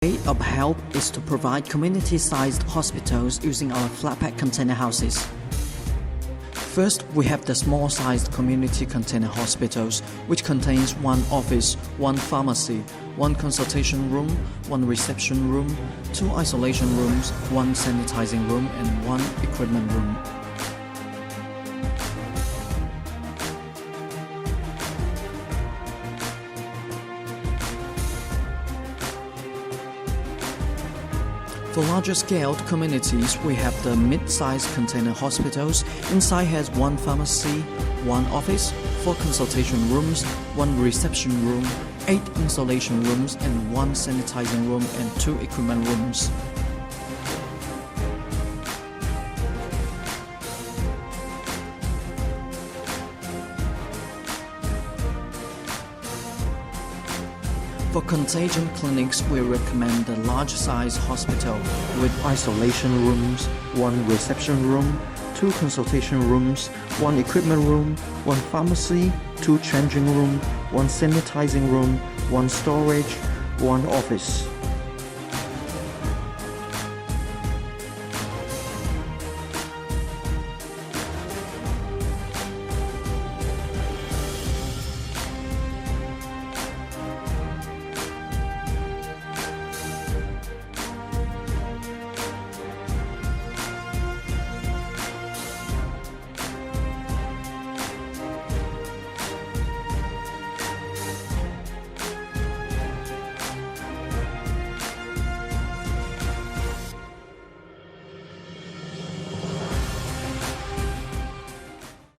way of help is to provide community-sized hospitals using our flat-pack container houses. First, we have the small-sized community container hospitals, which contains one office, one pharmacy, one consultation room, one reception room, two isolation rooms, one sanitizing room, and one equipment room. For larger-scaled communities, we have the mid-sized container hospitals. Inside has one pharmacy, one office, 4 consultation rooms, one reception room, 8 installation rooms, and one sanitizing room and 2 equipment rooms. For contagion clinics, we recommend the large-size hospital with isolation rooms, one reception room, 2 consultation rooms, 1 equipment room, 1 pharmacy, 2 changing rooms, 1 sanitizing room, 1 storage, 1 office.